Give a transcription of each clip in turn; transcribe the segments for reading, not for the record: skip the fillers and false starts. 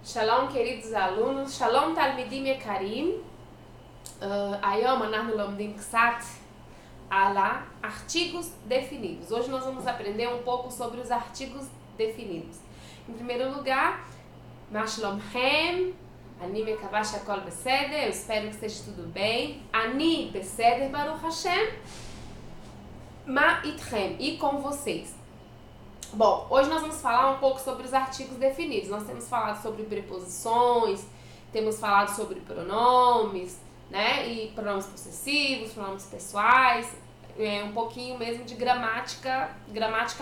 Shalom, queridos alunos. Shalom, talmidim יקרים. היום אנחנו לומדים קצת על artigos definidos. Hoje nós vamos aprender um pouco sobre os artigos definidos. Em primeiro lugar, מה שלומכם? אני מקווה שהכל בסדר, eu espero que esteja tudo bem. אני בסדר, ברוך השם. מה איתכם? E com vocês? Bom, hoje nós vamos falar um pouco sobre os artigos definidos. Nós temos falado sobre preposições, temos falado sobre pronomes, né? E pronomes possessivos, pronomes pessoais, um pouquinho mesmo de gramática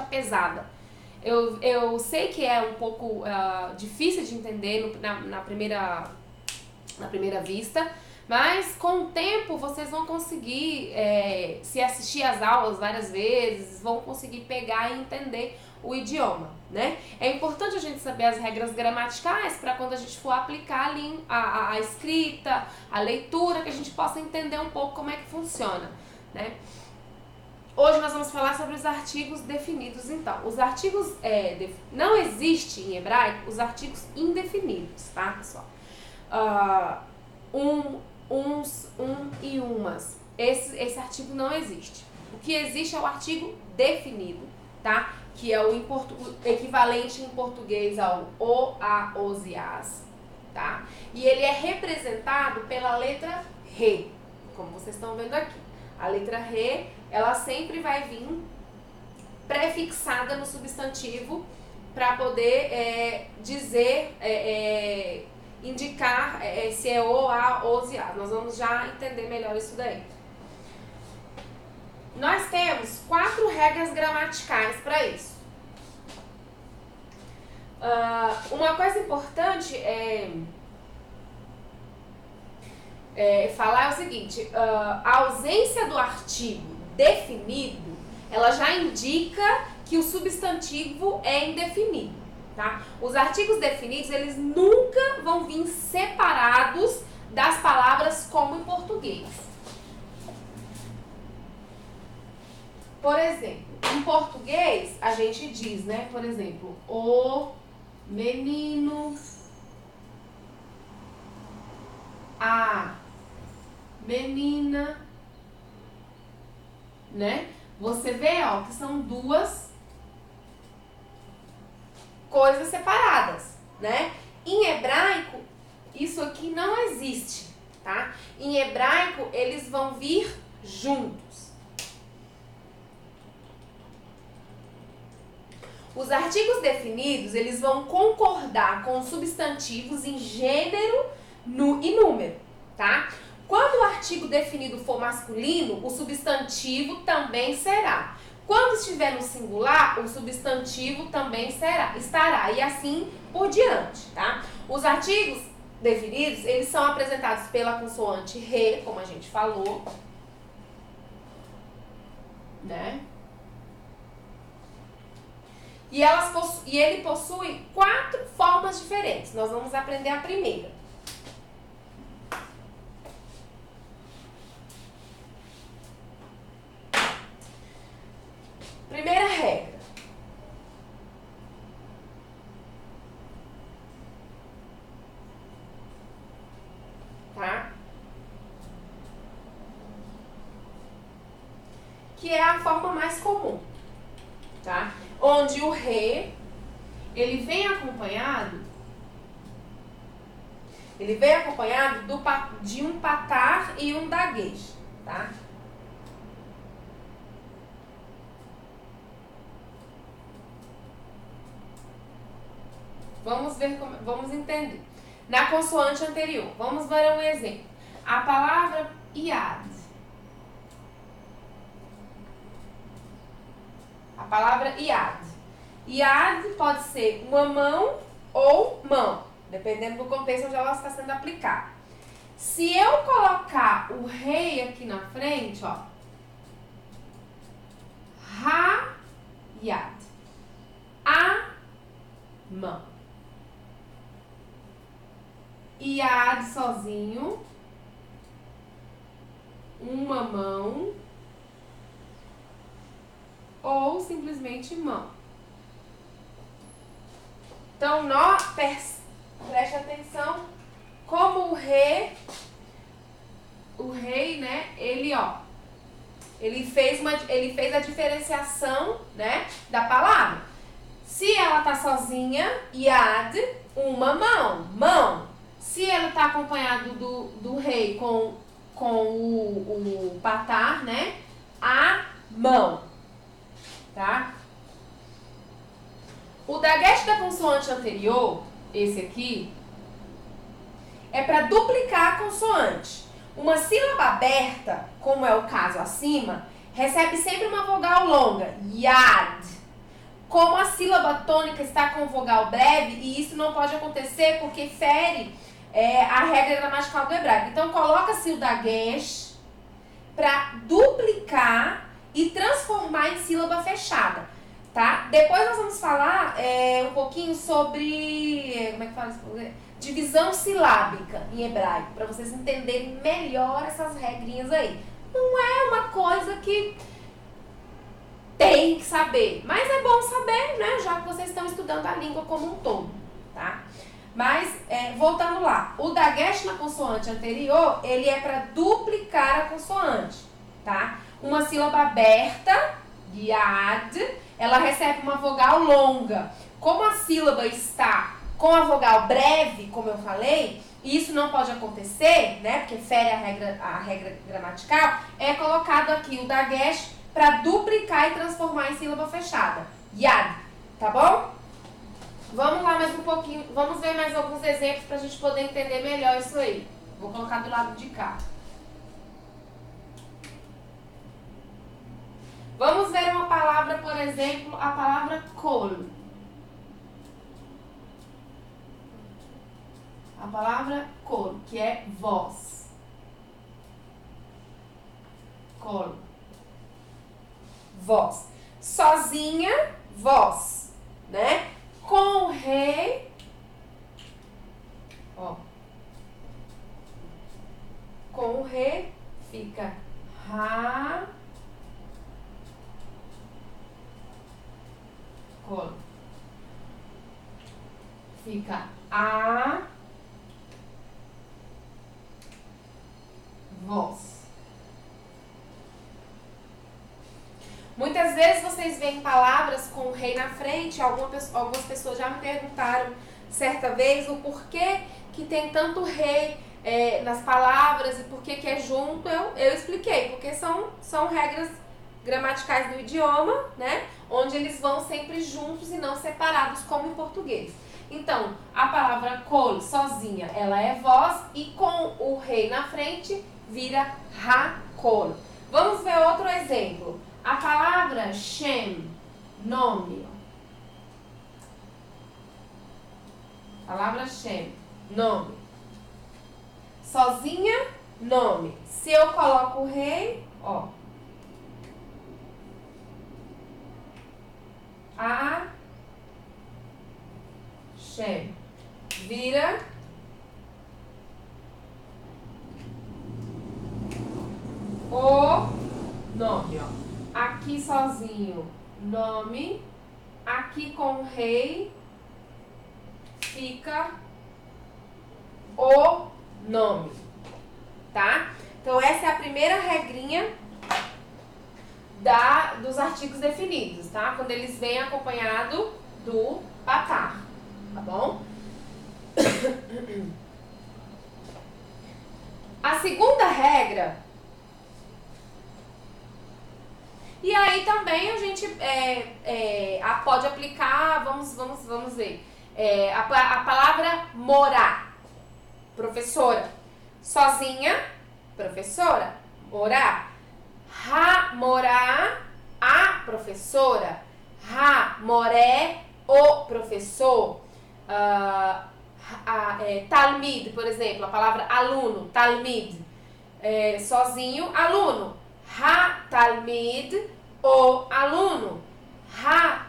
pesada. Eu sei que é um pouco difícil de entender na primeira vista, mas com o tempo vocês vão conseguir, se assistir às aulas várias vezes, vão conseguir pegar e entender o idioma, né? É importante a gente saber as regras gramaticais para quando a gente for aplicar a escrita, a leitura, que a gente possa entender um pouco como é que funciona, né? Hoje nós vamos falar sobre os artigos definidos, então. Os artigos, não existe em hebraico os artigos indefinidos, tá, pessoal? Uns e umas. Esse artigo não existe. O que existe é o artigo definido, tá? Que é o equivalente em português ao o, a, os e as, tá? E ele é representado pela letra re, como vocês estão vendo aqui. A letra re, ela sempre vai vir prefixada no substantivo para poder dizer, indicar se é o, a, os e as. Nós vamos já entender melhor isso daí. Nós temos 4 regras gramaticais para isso. Uma coisa importante falar é o seguinte: a ausência do artigo definido, ela já indica que o substantivo é indefinido, tá? Os artigos definidos, eles nunca vão vir separados das palavras como em português. Por exemplo, em português, a gente diz, né? Por exemplo, o menino, a menina, né? Você vê, ó, que são duas coisas separadas, né? Em hebraico, isso aqui não existe, tá? Em hebraico, eles vão vir juntos. Os artigos definidos, eles vão concordar com os substantivos em gênero e número, tá? Quando o artigo definido for masculino, o substantivo também será. Quando estiver no singular, o substantivo também estará, e assim por diante, tá? Os artigos definidos, eles são apresentados pela consoante re, como a gente falou, né? E ele possui 4 formas diferentes. Nós vamos aprender a primeira. Primeira regra. Tá? Que é a forma mais comum, tá? Onde o re, ele vem acompanhado de um patar e um daguejo, tá? Vamos entender. Na consoante anterior, vamos ver um exemplo. A palavra iad. A palavra iad. Iad pode ser uma mão ou mão, dependendo do contexto onde ela está sendo aplicada. Se eu colocar o rei aqui na frente, ó, ha-yad, a mão. Iad sozinho, uma mão, ou simplesmente mão. Então, Preste atenção como o rei, né, ele fez a diferenciação, né, da palavra. Se ela tá sozinha, yad, uma mão. Se ela tá acompanhado do rei com o patar, né, a mão, tá? O daguete da consoante anterior, esse aqui, é para duplicar a consoante. Uma sílaba aberta, como é o caso acima, recebe sempre uma vogal longa, yad. Como a sílaba tônica está com vogal breve, e isso não pode acontecer porque fere a regra gramatical do hebraico. Então, coloca-se o dagesh para duplicar e transformar em sílaba fechada, tá? Depois nós vamos falar um pouquinho sobre, como é que fala isso? Divisão silábica em hebraico, para vocês entenderem melhor essas regrinhas aí. Não é uma coisa que tem que saber, mas é bom saber, né, já que vocês estão estudando a língua como um todo, tá? Mas, voltando lá, o dagesh na consoante anterior, ele é para duplicar a consoante, tá? Uma sílaba aberta, yad, ela recebe uma vogal longa. Como a sílaba está com a vogal breve, como eu falei, e isso não pode acontecer, né, porque fere a regra gramatical, é colocado aqui o dagesh para duplicar e transformar em sílaba fechada. Yad, tá bom? Vamos lá mais um pouquinho, vamos ver mais alguns exemplos para a gente poder entender melhor isso aí. Vou colocar do lado de cá. Vamos ver uma palavra, por exemplo, a palavra kol. A palavra kol, que é voz. Kol. Voz. Sozinha, voz, né? Com o rei, ó. Com o rei fica ra, kol. Fica a, voz. Muitas vezes vocês veem palavras com o rei na frente. Algumas pessoas já me perguntaram certa vez o porquê que tem tanto rei nas palavras e por que é junto. Eu expliquei, porque são regras gramaticais do idioma, né? Onde eles vão sempre juntos e não separados, como em português. Então, a palavra kol, sozinha, ela é voz, e com o rei na frente, vira ha-kol. Vamos ver outro exemplo. A palavra Shem, nome. Palavra Shem, nome. Sozinha, nome. Se eu coloco o rei, ó. A Shem. Vira o nome, ó. Aqui sozinho, nome. Aqui com o rei, fica o nome, tá? Então, essa é a primeira regrinha dos artigos definidos, tá? Quando eles vêm acompanhado do patar, tá bom? A segunda regra. E aí também a gente pode aplicar, vamos ver, a palavra morar, professora. Sozinha, professora, morar. Morar, a professora. Moré, o professor. Talmid, por exemplo, a palavra aluno, talmid. Sozinho, aluno. Talmid, o aluno.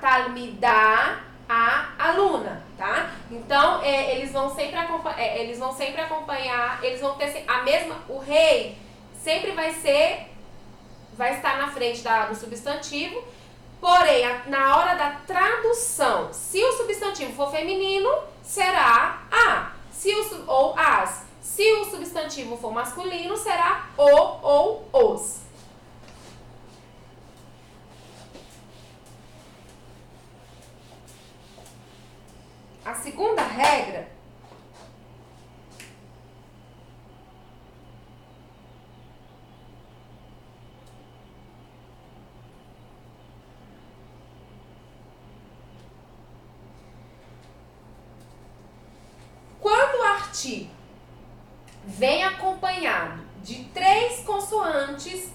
Talmidá, a aluna, tá? Então, eles vão sempre acompanhar, eles vão ter a mesma, o rei sempre vai estar na frente do substantivo, porém, na hora da tradução, se o substantivo for feminino, será a. ou as. Se o substantivo for masculino, será o ou os. A segunda regra quando o artigo vem acompanhado de 3 consoantes,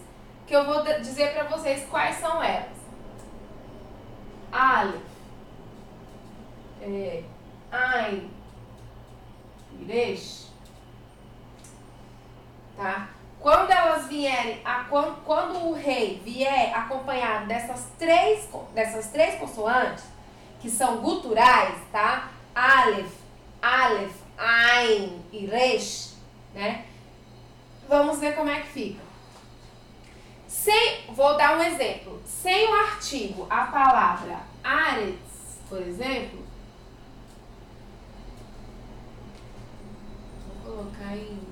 que eu vou dizer para vocês quais são elas. Aleph, Ain, Resh, tá? Quando elas vierem, quando o rei vier acompanhado dessas três consoantes, que são guturais, tá? Aleph, Ain e Resh, né? Vamos ver como é que fica. Vou dar um exemplo. Sem o artigo, a palavra Aretz, por exemplo, vou colocar em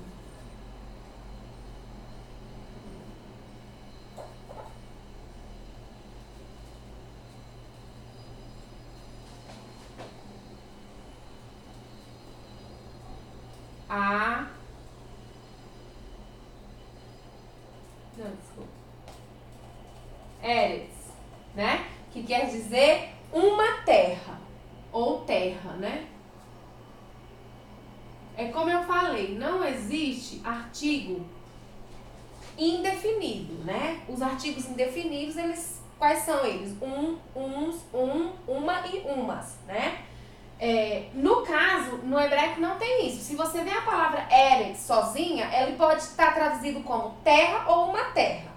Eretz, né? Que quer dizer uma terra, ou terra, né? É como eu falei, não existe artigo indefinido, né? Os artigos indefinidos, quais são eles? Uns, uma e umas, né? No caso, no hebraico não tem isso. Se você vê a palavra Eretz sozinha, ela pode estar traduzido como terra ou uma terra,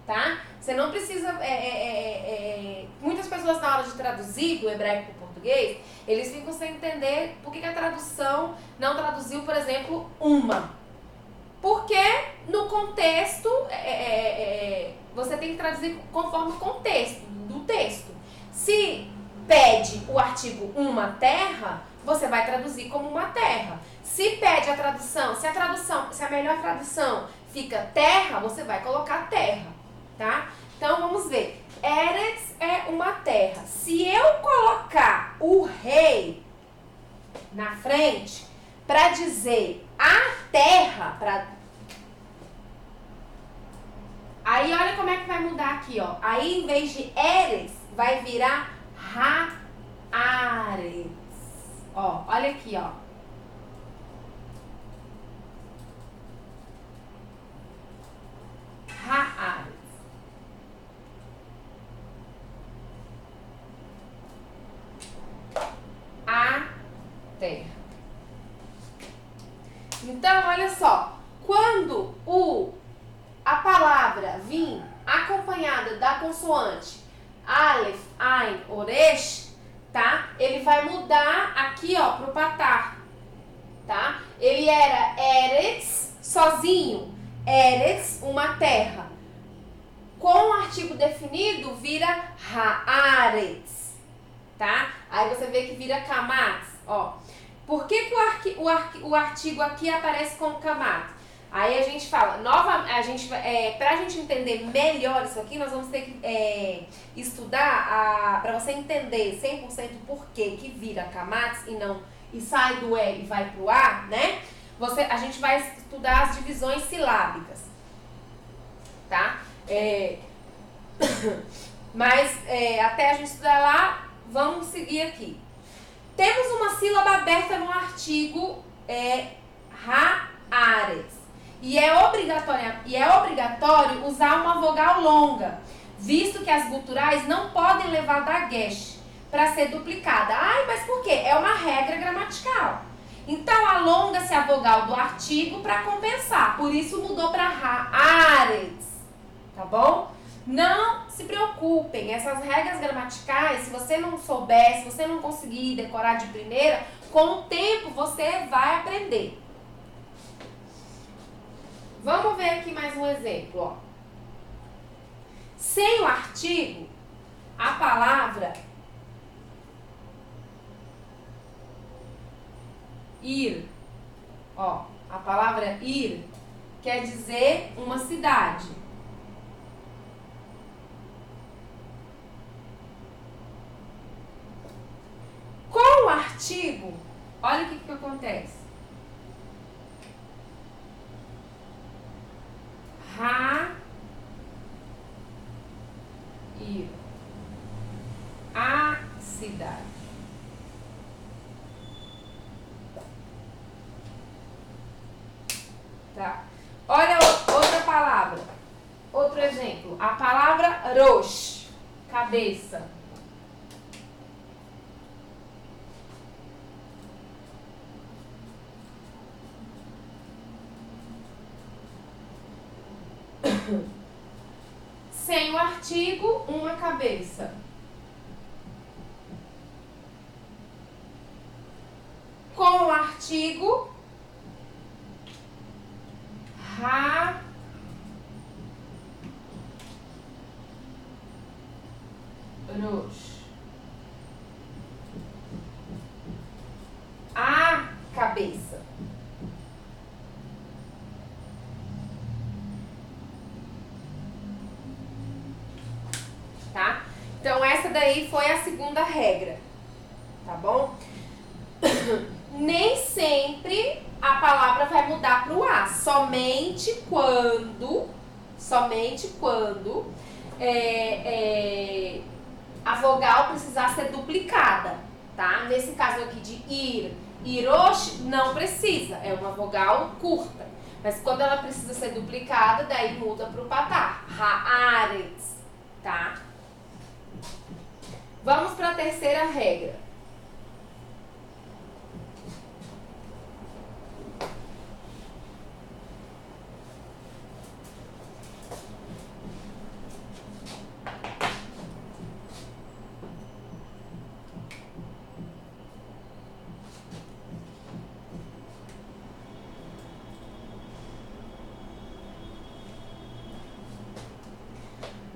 tá? Você não precisa... muitas pessoas, na hora de traduzir do hebraico para o português, eles ficam sem entender por que a tradução não traduziu, por exemplo, uma. Porque no contexto, você tem que traduzir conforme o contexto do texto. Se pede o artigo uma terra, você vai traduzir como uma terra. Se pede a tradução, se a melhor tradução fica terra, você vai colocar terra, tá? Então vamos ver. Eretz é uma terra. Se eu colocar o rei na frente para dizer a terra, aí olha como é que vai mudar aqui, ó. Aí em vez de Eretz, vai virar Haaretz. Ó, olha aqui, ó. Haaretz. A terra. Então, olha só. Quando a palavra vir acompanhada da consoante Aleph, Ain, Resh, tá? Ele vai mudar aqui, ó, pro patar, tá? Ele era Eretz, sozinho. Eretz, uma terra. Com o artigo definido, vira Haaretz, tá? Aí você vê que vira Kamatz, ó. Por que o artigo aqui aparece como Kamatz? Aí a gente fala, pra gente entender melhor isso aqui, nós vamos ter que estudar, pra você entender 100% por que vira Kamatz e sai do E e vai pro A, né? A gente vai estudar as divisões silábicas, tá? Mas até a gente estudar lá, vamos seguir aqui. Temos uma sílaba aberta no artigo Haaretz. E é obrigatório usar uma vogal longa, visto que as guturais não podem levar dagesh para ser duplicada. Ai, mas por quê? É uma regra gramatical. Então, alonga-se a vogal do artigo para compensar. Por isso, mudou para Haaretz. Tá bom? Não se preocupem. Essas regras gramaticais, se você não souber, se você não conseguir decorar de primeira, com o tempo você vai aprender. Vamos ver aqui mais um exemplo, ó. Sem o artigo, a palavra ir, Ó, a palavra ir quer dizer uma cidade. Com o artigo, olha o que acontece. Ir à cidade. Tá? Olha outra palavra. Outro exemplo. A palavra rosh, cabeça. Sem o artigo, uma cabeça. Com o artigo, rosh. A cabeça. Tá? Então, essa daí foi a segunda regra. Tá bom? Nem sempre a palavra vai mudar para o A. Somente quando a vogal precisar ser duplicada, tá? Nesse caso aqui de ir, irosh, não precisa, é uma vogal curta. Mas quando ela precisa ser duplicada, daí muda para o patar. Haaretz, tá? Vamos para a terceira regra.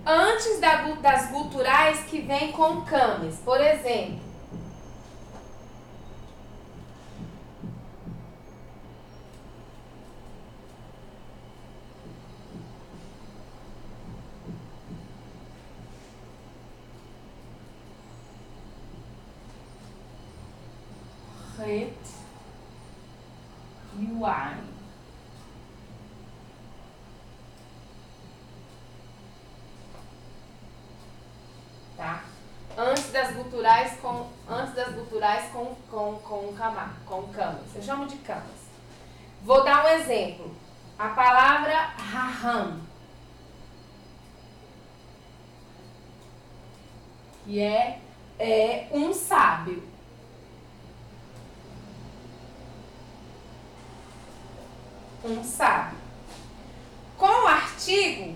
Antes das guturais que vem com cames, por exemplo. Het, yuai. Tá? Antes das guturais com camas. Eu chamo de camas. Vou dar um exemplo. A palavra raham, que é um sábio. Um sábio. Com o artigo,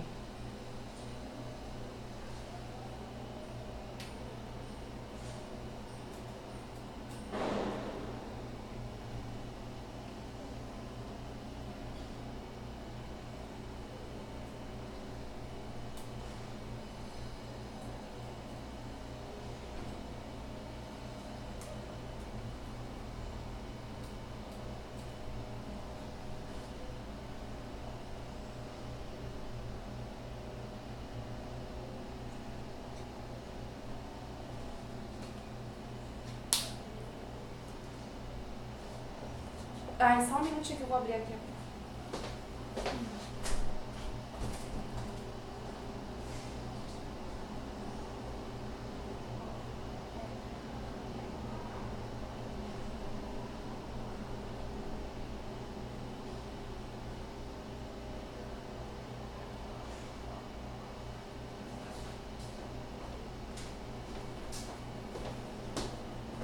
ai, só um minutinho que eu vou abrir aqui.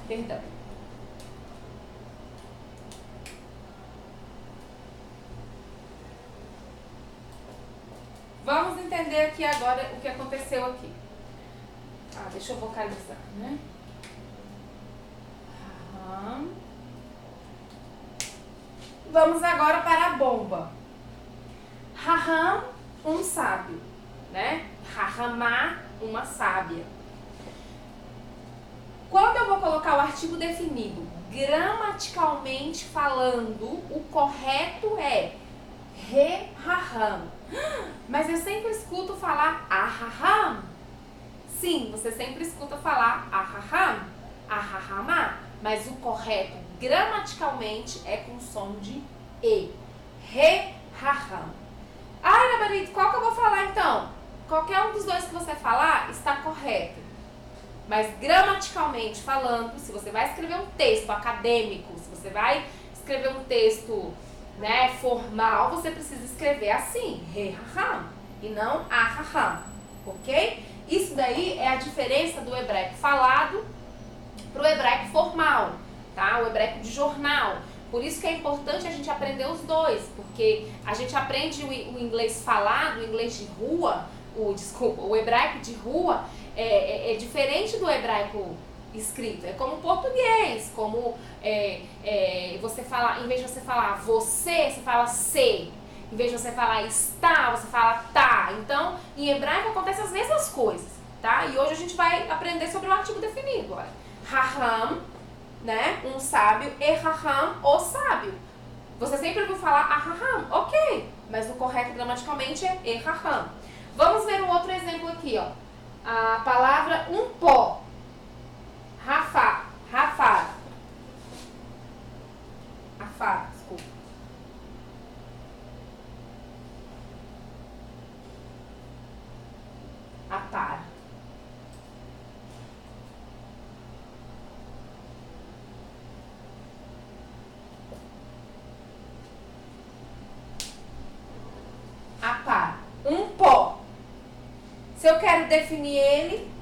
Perdão. Vamos entender aqui agora o que aconteceu aqui. Ah, deixa eu vocalizar, né? Vamos agora para a bomba. Raham, um sábio, né? Rahamá, uma sábia. Quando eu vou colocar o artigo definido, gramaticalmente falando, o correto é re-ha-ham. Mas eu sempre escuto falar ahaham. Sim, você sempre escuta falar ahaham, ahahama. Mas o correto gramaticalmente é com som de e. Re-ha-ham. Ai, Nabarito, qual que eu vou falar então? Qualquer um dos dois que você falar está correto. Mas gramaticalmente falando, se você vai escrever um texto acadêmico, se você vai escrever um texto, né, formal, você precisa escrever assim, re-ha-ham, e não ahaham, ok? Isso daí é a diferença do hebraico falado para o hebraico formal, tá? O hebraico de jornal. Por isso que é importante a gente aprender os dois, porque a gente aprende o inglês falado, o inglês de rua, o hebraico de rua é diferente do hebraico escrito. É como o português, como você fala, em vez de você falar você fala se. Em vez de você falar está, você fala tá. Então, em hebraico acontecem as mesmas coisas, tá? E hoje a gente vai aprender sobre o artigo definido. Olha. Raham, né? Um sábio, e raham, o sábio. Você sempre ouviu falar ahaham, ok. Mas o correto gramaticalmente é e raham. Vamos ver um outro exemplo aqui, ó. A palavra um pó. Rafá, rafar. Afar, desculpa. Apar. Apar. Um pó. Se eu quero definir ele,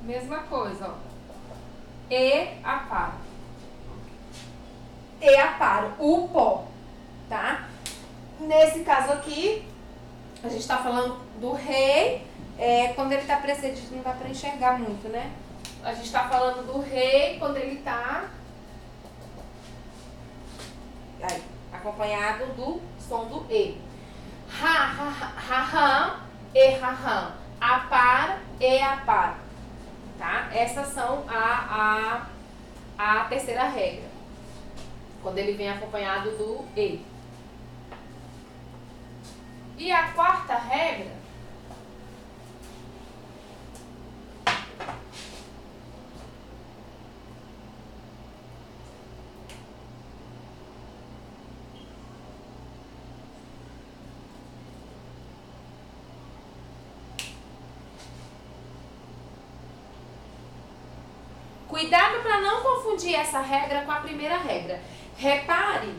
mesma coisa, ó. E aparo. E aparo, o pó, tá? Nesse caso aqui, a gente tá falando do rei, quando ele tá precedido, não dá pra enxergar muito, né? A gente tá falando do rei quando ele tá aí, acompanhado do som do E. Ha-ham, e-ha-ham. Apar, e-apar. Tá? Essas são a terceira regra. Quando ele vem acompanhado do E. E a quarta regra cuidado para não confundir essa regra com a primeira regra. Repare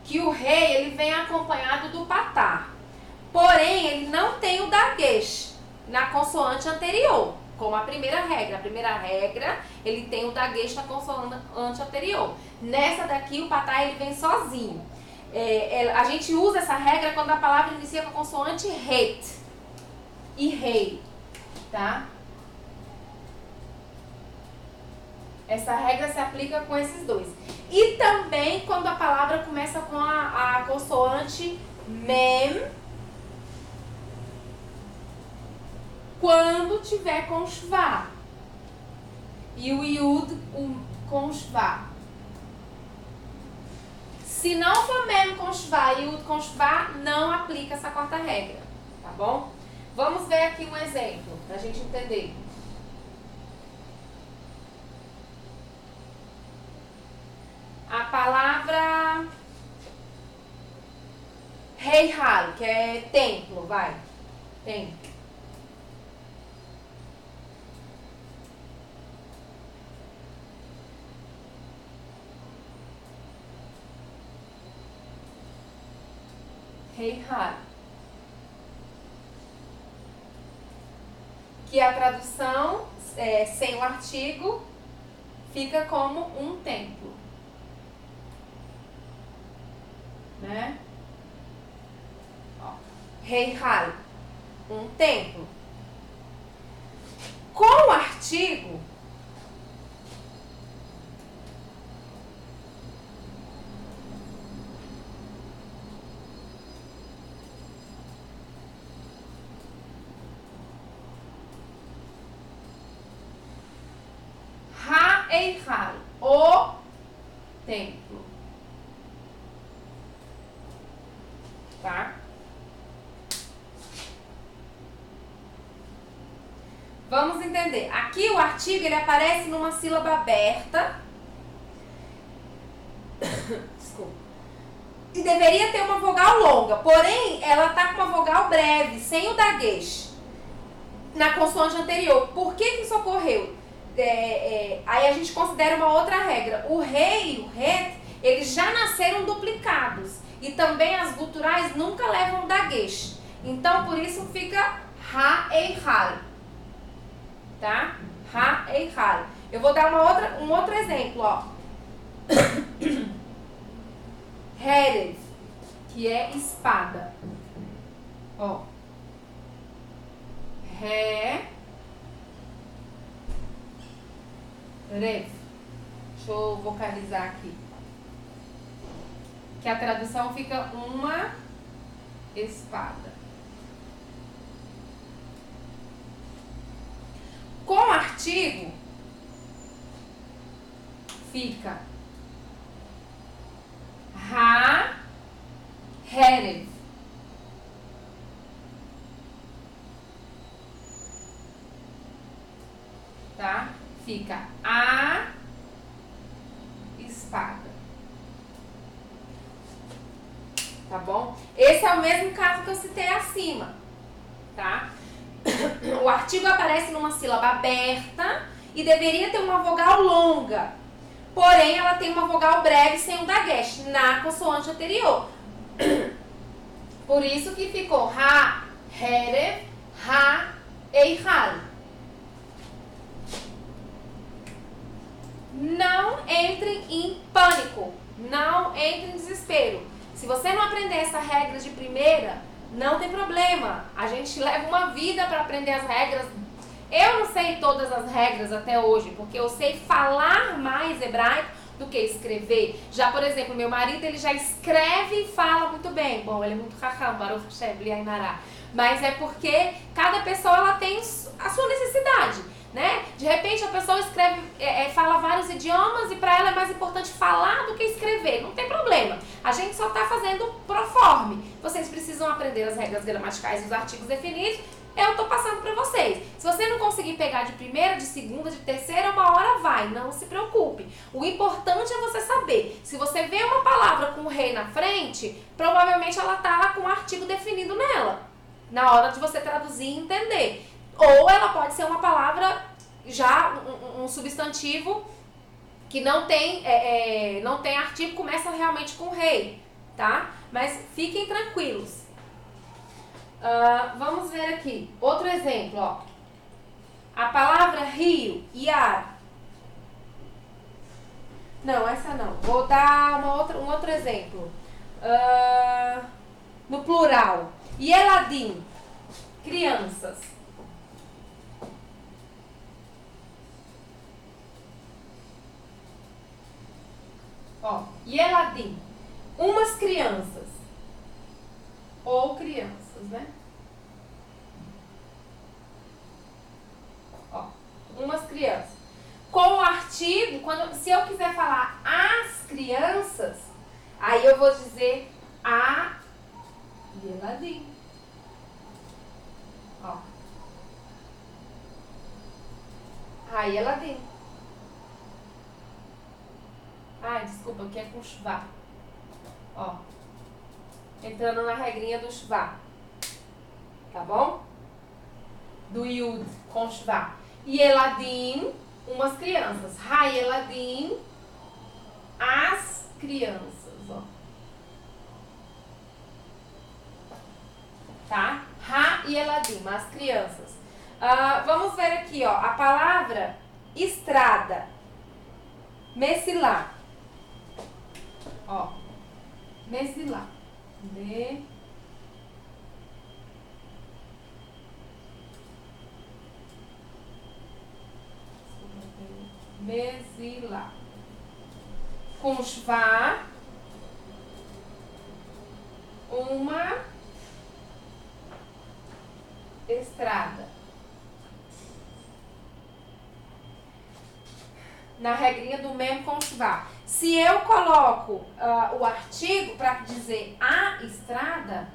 que o rei ele vem acompanhado do patar. Porém, ele não tem o daguesh na consoante anterior, como a primeira regra. A primeira regra, ele tem o daguesh na consoante anterior. Nessa daqui, o patar ele vem sozinho. A gente usa essa regra quando a palavra inicia com a consoante het e rei, tá? Essa regra se aplica com esses dois. E também quando a palavra começa com a consoante mem, quando tiver com shva. E o yud com shva. Se não for mem com shva e yud com shva, não aplica essa quarta regra, tá bom? Vamos ver aqui um exemplo, pra gente entender. A palavra Heihal, que é templo, vai. Templo. Heihal. Que a tradução, sem o artigo, fica como um templo. Né? Heihal, um templo. Com o artigo, Eichal, o templo. Tá? Vamos entender. Aqui o artigo ele aparece numa sílaba aberta. Desculpa. E deveria ter uma vogal longa, porém ela tá com uma vogal breve, sem o daguesh, na consoante anterior. Por que isso ocorreu? Aí a gente considera uma outra regra. O rei e o het, eles já nasceram duplicados. E também as guturais nunca levam daguesh. Então, por isso fica ha-ei-hal. Tá? Ha-ei-hal. Eu vou dar um outro exemplo, ó. Herev, que é espada. Ó. Rev. Deixa eu vocalizar aqui. Que a tradução fica uma espada. Com artigo, fica ha-herev. Tá? Fica a espada. Tá bom? Esse é o mesmo caso que eu citei acima. Tá? O artigo aparece numa sílaba aberta e deveria ter uma vogal longa. Porém, ela tem uma vogal breve sem o daguesh na consoante anterior. Por isso que ficou ha-herev, ha-eichal. Não entre em pânico. Não entre em desespero. Se você não aprender essa regra de primeira, não tem problema. A gente leva uma vida para aprender as regras. Eu não sei todas as regras até hoje, porque eu sei falar mais hebraico do que escrever. Já, por exemplo, meu marido, ele já escreve e fala muito bem. Bom, ele é muito raham, Baruch Hashem, Liainará. Mas é porque cada pessoa ela tem a sua necessidade, né? De repente a pessoa escreve, fala vários idiomas e para ela é mais importante falar do que escrever. Não tem problema. A gente só está fazendo proforme. Vocês precisam aprender as regras gramaticais e os artigos definidos. Eu tô passando para vocês. Se você não conseguir pegar de primeira, de segunda, de terceira, uma hora vai. Não se preocupe. O importante é você saber. Se você vê uma palavra com rei na frente, provavelmente ela tá com um artigo definido nela. Na hora de você traduzir e entender. Ou ela pode ser uma palavra, já um substantivo que não tem artigo, começa realmente com rei, tá? Mas fiquem tranquilos. Vamos ver aqui. Outro exemplo, ó. A palavra rio, yar. Não, essa não. Vou dar um outro exemplo. No plural. Yeladim, crianças. Ó, Yeladim, umas crianças. Ou crianças, né? Ó, umas crianças. Com o artigo, se eu quiser falar as crianças, aí eu vou dizer a Yeladim. Ó. A Yeladim. Ai, desculpa, aqui é com shvá. Ó. Entrando na regrinha do shvá. Tá bom? Do yud com shvá. Yeladim, umas crianças. Ha-yeladim, as crianças, ó. Tá? Ha-yeladim, as crianças. Vamos ver aqui, ó. A palavra estrada. Messilá. Ó. Messilá. Messilá. Com shvá. Uma estrada. na regrinha do mesmo conjugar. Se eu coloco o artigo para dizer a estrada,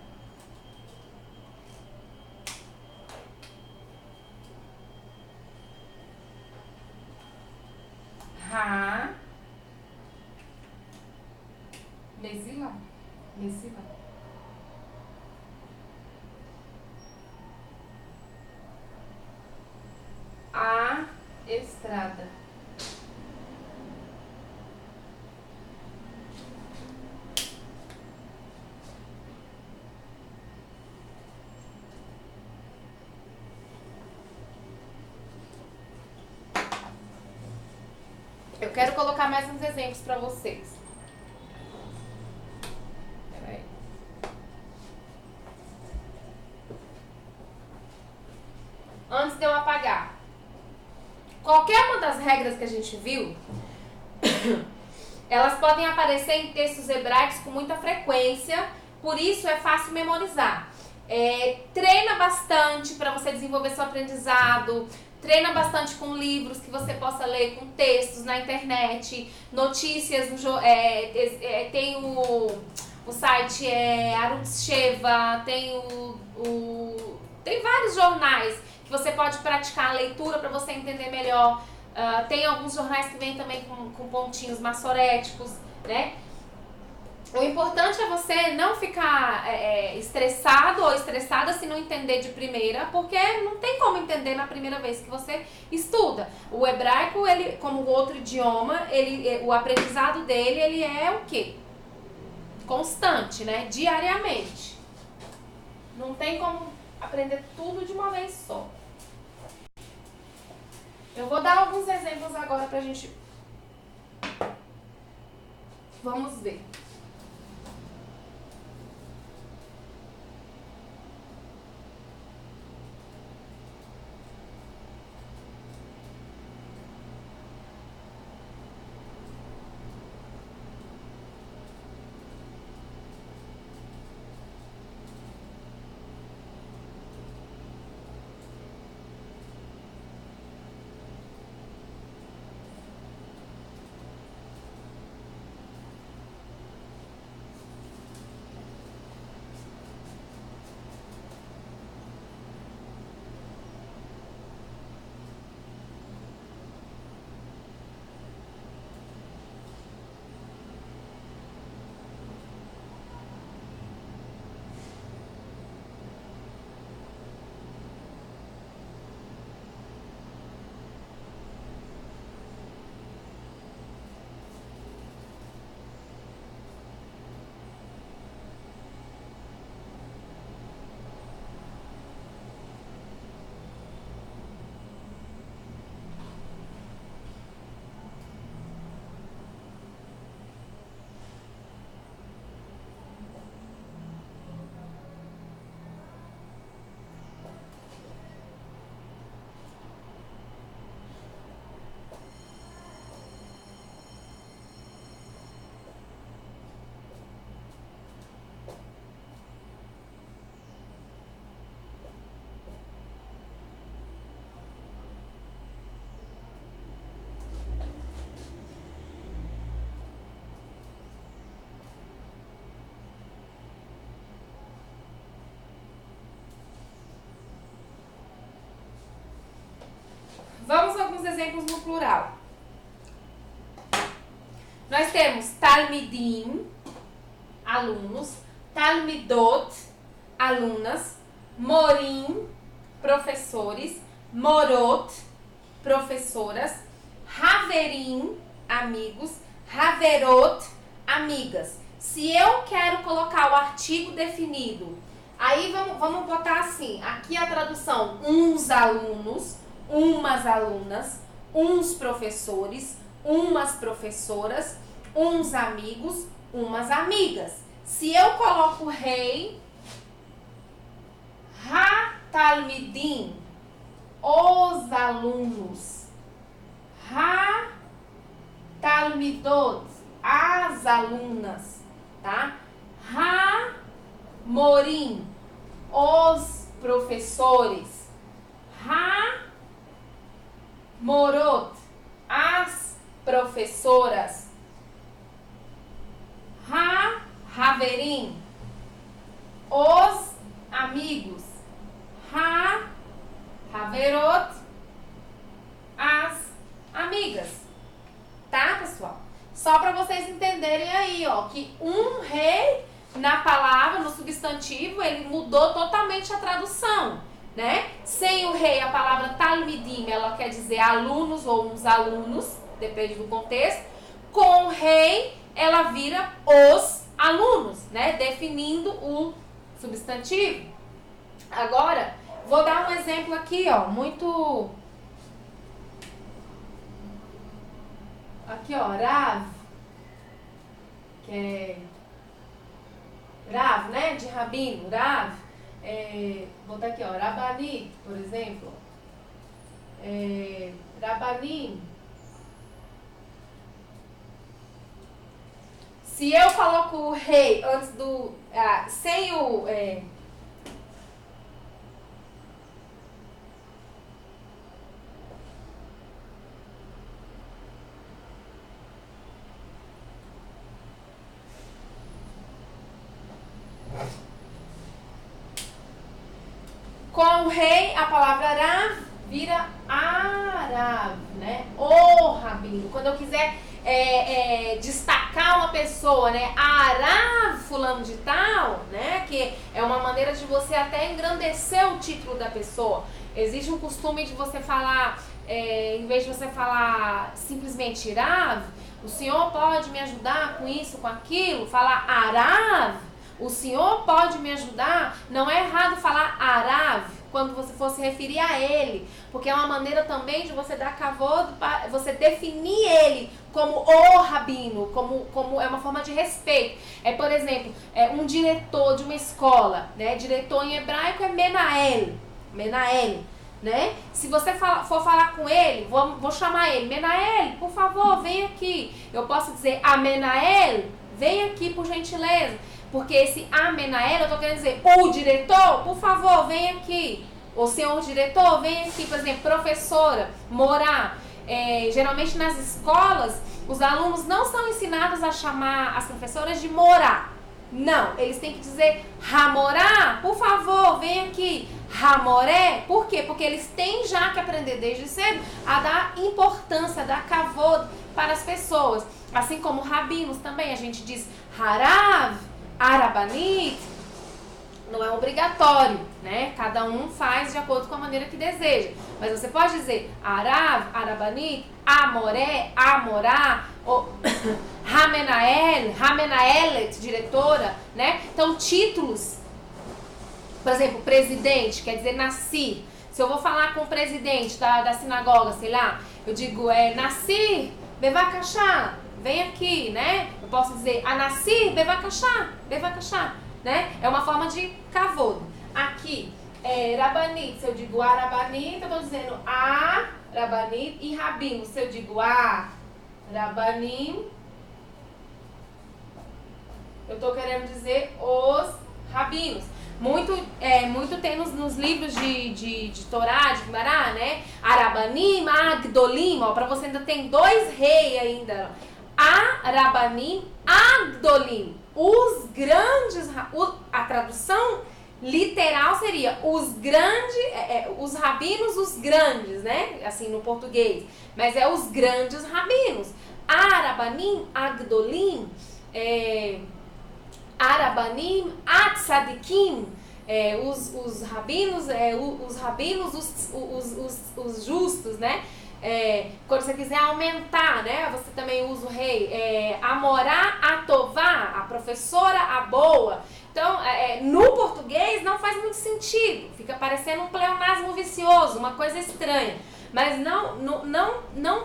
mesila, a estrada. Eu quero colocar mais uns exemplos para vocês. Peraí. Antes de eu apagar. Qualquer uma das regras que a gente viu, elas podem aparecer em textos hebraicos com muita frequência, por isso é fácil memorizar. Treina bastante para você desenvolver seu aprendizado. Treina bastante com livros que você possa ler, com textos na internet, notícias, tem o site Arutz Sheva, tem tem vários jornais que você pode praticar a leitura para você entender melhor. Tem alguns jornais que vêm também com pontinhos maçoréticos, né? O importante é você não ficar estressado ou estressada se não entender de primeira, porque não tem como entender na primeira vez que você estuda. O hebraico, ele, como o outro idioma, o aprendizado dele, ele é o quê? Constante, né? Diariamente. Não tem como aprender tudo de uma vez só. Eu vou dar alguns exemplos agora pra gente... Vamos ver. Vamos a alguns exemplos no plural. Nós temos talmidim, alunos, talmidot, alunas, morim, professores, morot, professoras, haverim, amigos, haverot, amigas. Se eu quero colocar o artigo definido, aí vamos botar assim, aqui a tradução, uns alunos, umas alunas, uns professores, umas professoras, uns amigos, umas amigas. Se eu coloco rei, ha-talmidim, os alunos, ha-talmidot, as alunas, tá? Ha-morim, os professores, ha-morot, as professoras. Haverim, os amigos. Haverot, as amigas. Tá, pessoal? Só para vocês entenderem aí, ó, que um rei na palavra, no substantivo, ele mudou totalmente a tradução, né? Sem o rei, a palavra talmidim, ela quer dizer alunos ou uns alunos, depende do contexto. Com o rei, ela vira os alunos, né? Definindo o substantivo. Agora, vou dar um exemplo aqui, ó, muito... Aqui, ó, Rav, que é Rav, né, de rabino, Rav, vou botar aqui, ó, Rabani, por exemplo, Rabanim. Se eu coloco o rei antes do, sem o, com o rei, a palavra Rav vira Arav, né? O rabino. Quando eu quiser destacar uma pessoa, né? Arav fulano de tal, né? Que é uma maneira de você até engrandecer o título da pessoa. Existe um costume de você falar, em vez de você falar simplesmente Rav, o senhor pode me ajudar com isso, com aquilo, falar Arav. O senhor pode me ajudar? Não é errado falar Arav quando você for se referir a ele, porque é uma maneira também de você dar kavod, você definir ele como o rabino, como é uma forma de respeito. Por exemplo, um diretor de uma escola, né? Diretor em hebraico é Menael, né? Se você for falar com ele, vou chamar ele, Menael, por favor, vem aqui. Eu posso dizer, Menael, vem aqui por gentileza. Porque esse Amenael, eu tô querendo dizer, o diretor, por favor, vem aqui. O senhor diretor, vem aqui. Por exemplo, professora, morar. Geralmente nas escolas, os alunos não são ensinados a chamar as professoras de morar. Não, eles têm que dizer Ramorá, por favor, vem aqui. Ramoré, por quê? Porque eles têm já que aprender desde cedo a dar importância, a dar kavod para as pessoas. Assim como rabinos também, a gente diz Harav, Arabanit, não é obrigatório, né? Cada um faz de acordo com a maneira que deseja. Mas você pode dizer Arav, Arabanit, Amoré, Amorá, ou Ramenaelet, diretora, né? Então, títulos, por exemplo, presidente, quer dizer Nassir. Se eu vou falar com o presidente da sinagoga, sei lá, eu digo Nassir, Bevakashá, vem aqui, né? Eu posso dizer Anassir, Bevakashá, né? É uma forma de kavod. Aqui, Rabanit, se eu digo Arabanit, eu estou dizendo Rabanit. E Rabino, se eu digo Rabanim, eu estou querendo dizer os rabinos. Muito tem nos livros de Torá, de Guimará, né? Arabanim, Agdolim, ó, para você ainda tem dois reis ainda. Arabanim, Agdolim, os grandes, a tradução literal seria os grandes, os rabinos, os grandes, né? Assim no português, mas é os grandes rabinos. Arabanim, Agdolim, Arabanim, Atzadikim, os rabinos, os justos, né? Quando você quiser aumentar, né? Você também usa o rei. Amorá, Atová, a professora, a boa. Então, no português não faz muito sentido. Fica parecendo um pleonasmo vicioso, uma coisa estranha. Mas não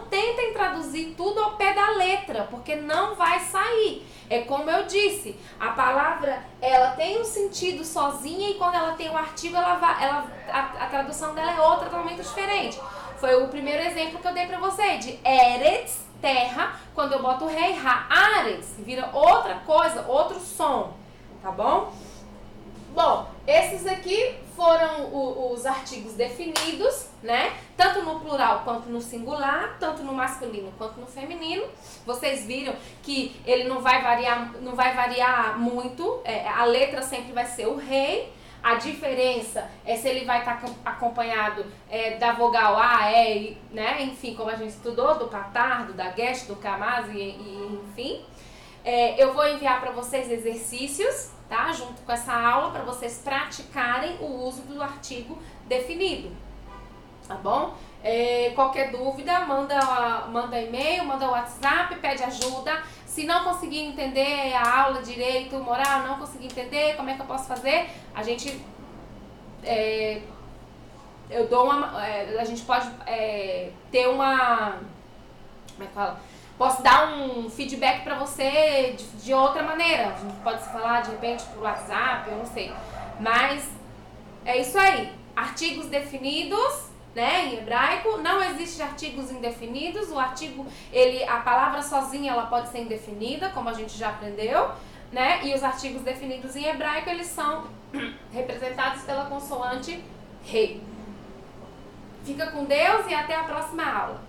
tentem traduzir tudo ao pé da letra, porque não vai sair. É como eu disse, a palavra ela tem um sentido sozinha e quando ela tem o artigo, a tradução dela é outra, totalmente diferente. Foi o primeiro exemplo que eu dei pra você, de Eretz, terra, quando eu boto o rei, Haaretz, vira outra coisa, outro som, tá bom? Bom, esses aqui foram foram os artigos definidos, né? Tanto no plural quanto no singular, tanto no masculino quanto no feminino. Vocês viram que ele não vai variar muito, a letra sempre vai ser o rei. A diferença é se ele vai estar acompanhado da vogal A, E, né? Enfim, como a gente estudou, do catar, do daguete, do camaz, enfim. Eu vou enviar para vocês exercícios, tá? Junto com essa aula, para vocês praticarem o uso do artigo definido, tá bom? Qualquer dúvida, manda e-mail, manda WhatsApp, pede ajuda. Se não conseguir entender a aula direito, moral, não conseguir entender, como é que eu posso fazer? A gente a gente pode ter uma, como é que fala? Posso dar um feedback pra você de outra maneira. A gente pode se falar de repente por WhatsApp, eu não sei. Mas é isso aí. Artigos definidos, né, em hebraico. Não existe artigos indefinidos. O artigo, a palavra sozinha, ela pode ser indefinida, como a gente já aprendeu, né? E os artigos definidos em hebraico, eles são representados pela consoante rei. Fica com Deus e até a próxima aula.